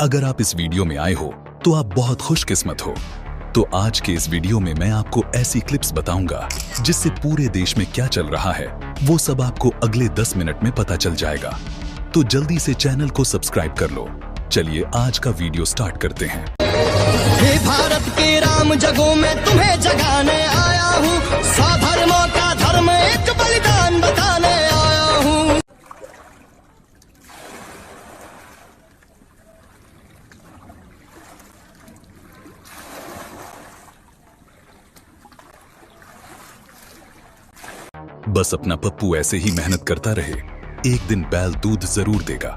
अगर आप इस वीडियो में आए हो तो आप बहुत खुशकिस्मत हो। तो आज के इस वीडियो में मैं आपको ऐसी क्लिप्स बताऊंगा जिससे पूरे देश में क्या चल रहा है वो सब आपको अगले 10 मिनट में पता चल जाएगा। तो जल्दी से चैनल को सब्सक्राइब कर लो। चलिए आज का वीडियो स्टार्ट करते हैं। हे भारत के राम जगों में तुम्हें जगाने आया हूँ, स्वधर्मों का धर्म एक बलिदान बताने आया हूँ। बस अपना पप्पू ऐसे ही मेहनत करता रहे, एक दिन बैल दूध जरूर देगा।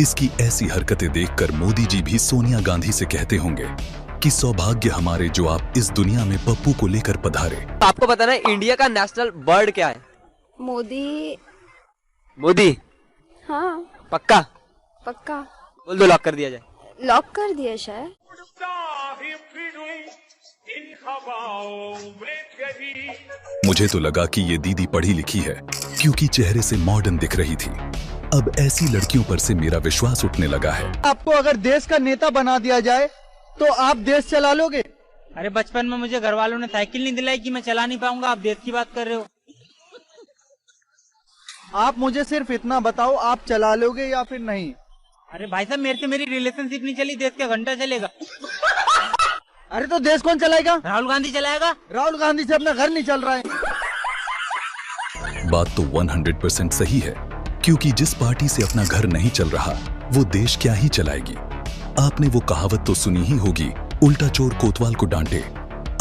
इसकी ऐसी हरकतें देखकर मोदी जी भी सोनिया गांधी से कहते होंगे कि सौभाग्य हमारे जो आप इस दुनिया में पप्पू को लेकर पधारे। आपको पता है इंडिया का नेशनल बर्ड क्या है? मोदी। मोदी? हाँ पक्का? पक्का। बोल दो, लॉक कर दिया जाए। लॉक कर दिया शायद। मुझे तो लगा कि ये दीदी पढ़ी लिखी है क्योंकि चेहरे से मॉडर्न दिख रही थी। अब ऐसी लड़कियों पर से मेरा विश्वास उठने लगा है। आपको अगर देश का नेता बना दिया जाए तो आप देश चला लोगे? अरे बचपन में मुझे घर वालों ने साइकिल नहीं दिलाई कि मैं चला नहीं पाऊंगा, आप देश की बात कर रहे हो। आप मुझे सिर्फ इतना बताओ, आप चला लोगे या फिर नहीं? अरे भाई साहब, मेरे से मेरी रिलेशनशिप नहीं चली, देश का घंटा चलेगा। अरे तो देश कौन चलाएगा? राहुल गांधी चलाएगा। राहुल गांधी से अपना घर नहीं चल रहा है। बात तो 100% सही है, क्योंकि जिस पार्टी से अपना घर नहीं चल रहा वो देश क्या ही चलाएगी। आपने वो कहावत तो सुनी ही होगी, उल्टा चोर कोतवाल को डांटे।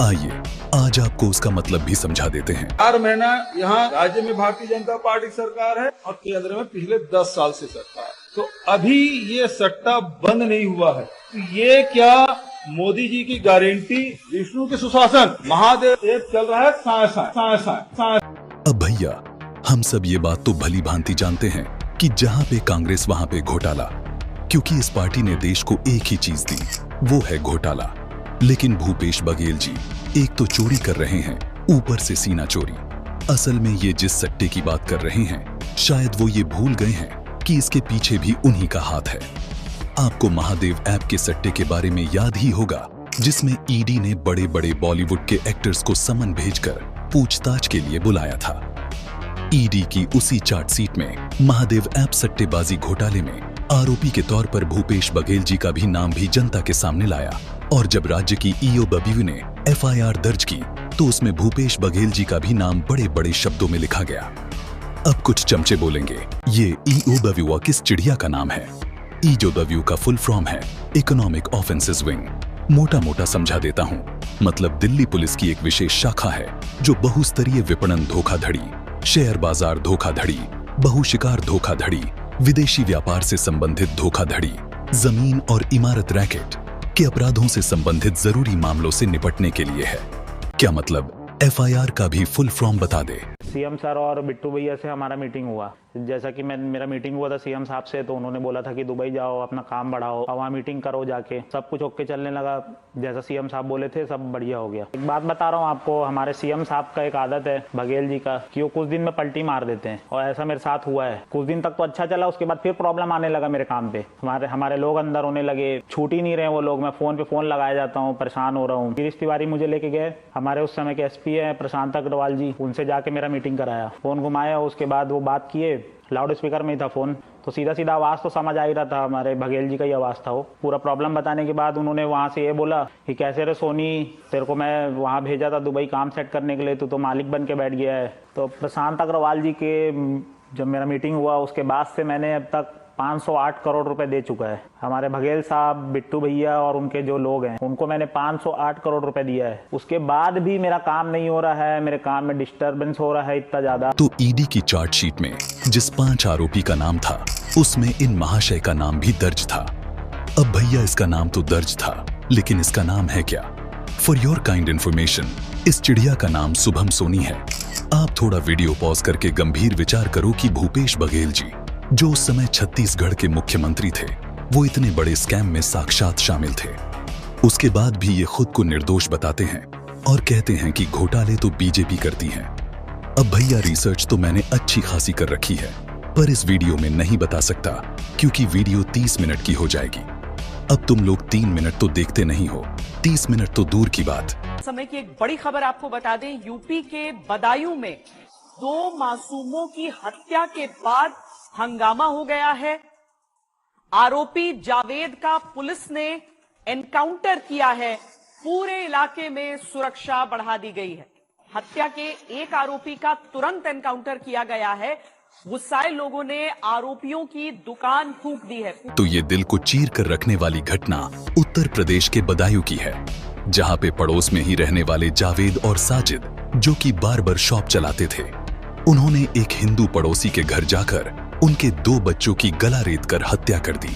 आइए आज आपको उसका मतलब भी समझा देते हैं। 4 महीना यहाँ राज्य में भारतीय जनता पार्टी सरकार है और केंद्र में पिछले 10 साल से सरकार। तो अभी ये सट्टा बंद नहीं हुआ है। तो ये क्या मोदी जी की गारंटी, विष्णु के सुशासन, महादेव एक चल रहा है साए साए साए साए। अब भैया हम सब ये बात तो भली भांति जानते हैं कि जहाँ पे कांग्रेस वहाँ पे घोटाला, क्योंकि इस पार्टी ने देश को एक ही चीज दी, वो है घोटाला। लेकिन भूपेश बघेल जी एक तो चोरी कर रहे हैं, ऊपर से सीना चोरी। असल में ये जिस सट्टे की बात कर रहे हैं, शायद वो ये भूल गए हैं कि इसके पीछे भी उन्हीं का हाथ है। आपको महादेव ऐप के सट्टे के बारे में याद ही होगा, जिसमें ईडी ने बड़े बड़े बॉलीवुड के एक्टर्स को समन भेजकर पूछताछ के लिए बुलाया था। ईडी की उसी चार्जशीट में महादेव ऐप सट्टेबाजी घोटाले में आरोपी के तौर पर भूपेश बघेल जी का भी नाम भी जनता के सामने लाया। और जब राज्य की ईओ बब्यू ने एफआईआर दर्ज की तो उसमें भूपेश बघेल जी का भी नाम बड़े बड़े शब्दों में लिखा गया। अब कुछ चमचे बोलेंगे ये ईओ बब्यू किस चिड़िया का नाम है। ईओ बब्यू का फुल फॉर्म है इकोनॉमिक ऑफेंसेस विंग। मोटा मोटा समझा देता हूँ, मतलब दिल्ली पुलिस की एक विशेष शाखा है जो बहुस्तरीय विपणन धोखाधड़ी, शेयर बाजार धोखाधड़ी, बहुशिकार धोखाधड़ी, विदेशी व्यापार से संबंधित धोखाधड़ी, जमीन और इमारत रैकेट के अपराधों से संबंधित जरूरी मामलों से निपटने के लिए है। क्या मतलब? एफआईआर का भी फुल फॉर्म बता दे। सीएम सर और बिट्टू भैया से हमारा मीटिंग हुआ। जैसा कि मेरा मीटिंग हुआ था सीएम साहब से, तो उन्होंने बोला था कि दुबई जाओ, अपना काम बढ़ाओ और वहाँ मीटिंग करो जाके। सब कुछ ओके चलने लगा, जैसा सीएम साहब बोले थे सब बढ़िया हो गया। एक बात बता रहा हूँ आपको, हमारे सीएम साहब का एक आदत है बघेल जी का कि वो कुछ दिन में पलटी मार देते हैं, और ऐसा मेरे साथ हुआ है। कुछ दिन तक तो अच्छा चला, उसके बाद फिर प्रॉब्लम आने लगा मेरे काम पे। हमारे लोग अंदर होने लगे, छूट ही नहीं रहे वो लोग। मैं फोन पे फोन लगाया जाता हूँ, परेशान हो रहा हूँ। गिरीश तिवारी मुझे लेके गए, हमारे उस समय के एसपी है प्रशांत अग्रवाल जी, उनसे जाके मेरा मीटिंग कराया, फोन घुमाया। उसके बाद वो बात किए, लाउड स्पीकर में ही था फोन, तो सीधा सीधा आवाज तो समझ आ ही रहा था, हमारे बघेल जी का ही आवाज था वो। पूरा प्रॉब्लम बताने के बाद उन्होंने वहां से ये बोला कि कैसे रे सोनी, तेरे को मैं वहां भेजा था दुबई काम सेट करने के लिए, तू तो मालिक बन के बैठ गया है। तो प्रशांत अग्रवाल जी के जब मेरा मीटिंग हुआ उसके बाद से मैंने अब तक 508 करोड़ रुपए दे चुका है। हमारे बघेल साहब, बिट्टू भैया और उनके जो लोग हैं उनको मैंने 508 करोड़ रुपए दिया है। उसके बाद भी मेरा काम नहीं हो रहा है, मेरे काम में डिस्टरबेंस हो रहा है इतना ज्यादा। तो ईडी की चार्जशीट में जिस 5 आरोपी का नाम था उसमें इन महाशय का नाम भी दर्ज था। अब भैया इसका नाम तो दर्ज था, लेकिन इसका नाम है क्या? फॉर योर काइंड इन्फॉर्मेशन, इस चिड़िया का नाम शुभम सोनी है। आप थोड़ा वीडियो पॉज करके गंभीर विचार करो कि भूपेश बघेल जी जो उस समय छत्तीसगढ़ के मुख्यमंत्री थे, वो इतने बड़े स्कैम में साक्षात शामिल थे। उसके बाद भी ये खुद को निर्दोष बताते हैं और कहते हैं कि घोटाले तो बीजेपी करती है। अब भैया रिसर्च तो मैंने अच्छी खासी कर रखी है, पर इस वीडियो में नहीं बता सकता क्योंकि वीडियो 30 मिनट की हो जाएगी। अब तुम लोग 3 मिनट तो देखते नहीं हो, 30 मिनट तो दूर की बात। समय की एक बड़ी खबर आपको बता दें, यूपी के बदायूं में 2 मासूमों की हत्या के बाद हंगामा हो गया है। आरोपी जावेद का पुलिस ने एनकाउंटर किया है। पूरे इलाके में सुरक्षा बढ़ा दी गई है। हत्या के एक आरोपी का तुरंत एनकाउंटर किया गया है। गुस्साए लोगों ने आरोपियों की दुकान फूंक दी है। तो ये दिल को चीर कर रखने वाली घटना उत्तर प्रदेश के बदायूं की है, जहां पे पड़ोस में ही रहने वाले जावेद और साजिद, जो कि बार्बर शॉप चलाते थे, उन्होंने एक हिंदू पड़ोसी के घर जाकर उनके 2 बच्चों की गला रेत कर हत्या कर दी।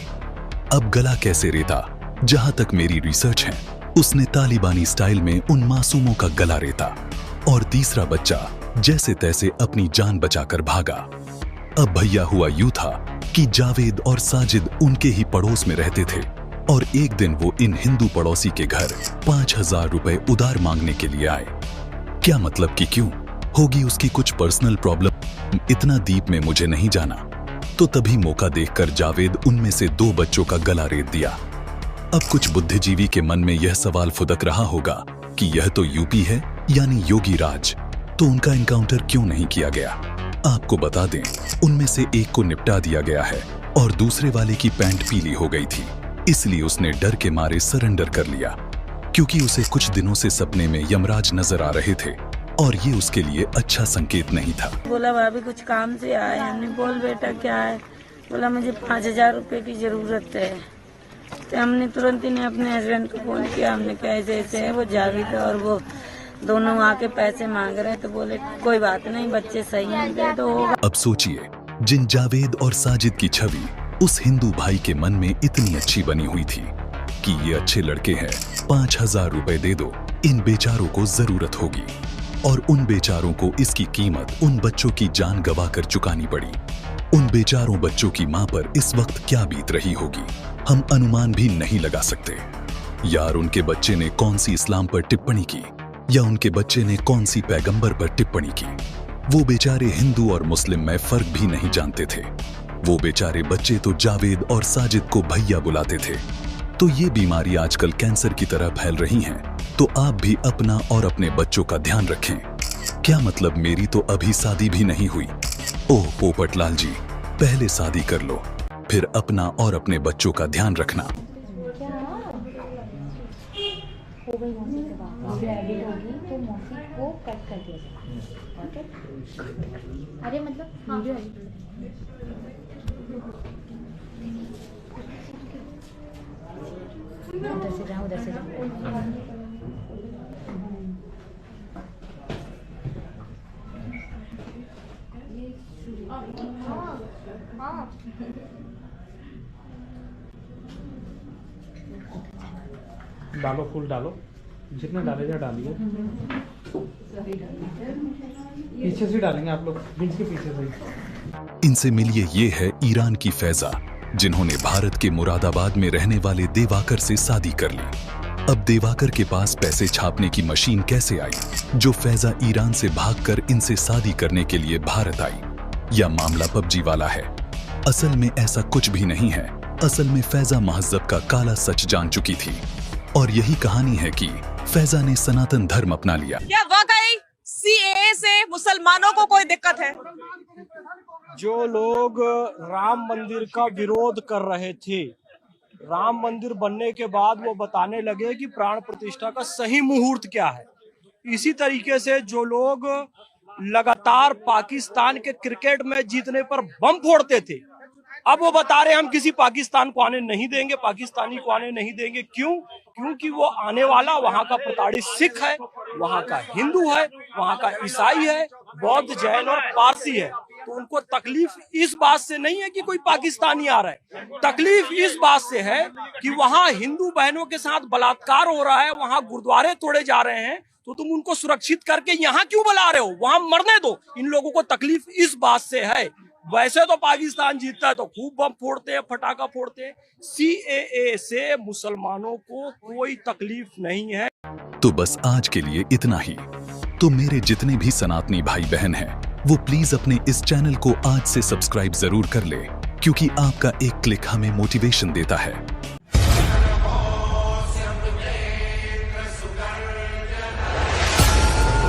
अब गला कैसे रेता, जहां तक मेरी रिसर्च है, उसने तालिबानी स्टाइल में उन मासूमों का गला रेता और तीसरा बच्चा जैसे तैसे अपनी जान बचाकर भागा। अब भैया हुआ यूं था कि जावेद और साजिद उनके ही पड़ोस में रहते थे और एक दिन वो इन हिंदू पड़ोसी के घर 5000 रुपए उधार मांगने के लिए आए। क्या मतलब कि क्यों? होगी उसकी कुछ पर्सनल प्रॉब्लम, इतना डीप में मुझे नहीं जाना। तो तभी मौका देखकर जावेद उनमें से 2 बच्चों का गला रेत दिया। अब कुछ बुद्धिजीवी के मन में यह सवाल फुदक रहा होगा कि यह तो यूपी है, यानी योगी राज, तो उनका एनकाउंटर क्यों नहीं किया गया? आपको बता दें, उनमें से एक को निपटा दिया गया है और दूसरे वाले की पैंट पीली हो गई थी, इसलिए उसने डर के मारे सरेंडर कर लिया, क्योंकि उसे कुछ दिनों से सपने में यमराज नजर आ रहे थे और ये उसके लिए अच्छा संकेत नहीं था। बोला भाभी कुछ काम से आए। हमने बोल बेटा क्या है? बोला मुझे 5000 रुपए की जरूरत है। तो हमने तुरंत ही अपने हस्बैंड को फोन किया। हमने कहा ऐसे ऐसे है, वो जावेद और वो दोनों आके पैसे मांग रहे हैं। तो बोले कोई बात नहीं, बच्चे सही हैं, दे दो होगा। अब सोचिए, जिन जावेद और साजिद की छवि उस हिंदू भाई के मन में इतनी अच्छी बनी हुई थी कि ये अच्छे लड़के हैं, 5000 रुपए दे दो, इन बेचारों को जरूरत होगी, और उन बेचारों को इसकी कीमत उन बच्चों की जान गंवाकर चुकानी पड़ी। उन बेचारों बच्चों की मां पर इस वक्त क्या बीत रही होगी, हम अनुमान भी नहीं लगा सकते। यार, उनके बच्चे ने कौन सी इस्लाम पर टिप्पणी की या उनके बच्चे ने कौन सी पैगंबर पर टिप्पणी की। वो बेचारे हिंदू और मुस्लिम में फर्क भी नहीं जानते थे। वो बेचारे बच्चे तो जावेद और साजिद को भैया बुलाते थे। तो ये बीमारी आजकल कैंसर की तरह फैल रही है, तो आप भी अपना और अपने बच्चों का ध्यान रखें। क्या मतलब, मेरी तो अभी शादी भी नहीं हुई। ओह पोपटलाल जी, पहले शादी कर लो, फिर अपना और अपने बच्चों का ध्यान रखना। अरे मतलब उधर से जाओ, उधर से जाओ। डालो, फूल डालो, जितने डाले जा डालिए। पीछे से डालेंगे आप लोग, बीच के पीछे से। इनसे मिलिए, ये है ईरान की फैजा, जिन्होंने भारत के मुरादाबाद में रहने वाले देवाकर से शादी कर ली। अब देवाकर के पास पैसे छापने की मशीन कैसे आई, जो फैजा ईरान से भागकर इनसे शादी करने के लिए भारत आई? या मामला पबजी वाला है? असल में ऐसा कुछ भी नहीं है। असल में फैजा महज़ब का काला सच जान चुकी थी और यही कहानी है कि फैजा ने सनातन धर्म अपना लिया। क्या वाकई सीएए से मुसलमानों को कोई दिक्कत है? जो लोग राम मंदिर का विरोध कर रहे थे, राम मंदिर बनने के बाद वो बताने लगे कि प्राण प्रतिष्ठा का सही मुहूर्त क्या है। इसी तरीके से जो लोग लगातार पाकिस्तान के क्रिकेट मैच जीतने पर बम फोड़ते थे, अब वो बता रहे हैं हम किसी पाकिस्तान को आने नहीं देंगे, पाकिस्तानी को आने नहीं देंगे। क्यों? क्योंकि वो आने वाला वहाँ का प्रताड़ित सिख है, वहाँ का हिंदू है, वहाँ का ईसाई है, बौद्ध, जैन और पारसी है। तो उनको तकलीफ इस बात से नहीं है कि कोई पाकिस्तानी आ रहा है, तकलीफ इस बात से है कि वहाँ हिंदू बहनों के साथ बलात्कार हो रहा है, वहाँ गुरुद्वारे तोड़े जा रहे हैं। तो तुम उनको सुरक्षित करके यहाँ क्यों बुला रहे हो? वहाँ मरने दो। इन लोगों को तकलीफ इस बात से है। वैसे तो पाकिस्तान जीतता है तो खूब बम फोड़ते हैं, पटाखा फोड़ते हैं। सीएए से मुसलमानों को कोई तकलीफ नहीं है। तो बस आज के लिए इतना ही। तो मेरे जितने भी सनातनी भाई बहन हैं, वो प्लीज अपने इस चैनल को आज से सब्सक्राइब जरूर कर ले, क्योंकि आपका एक क्लिक हमें मोटिवेशन देता है।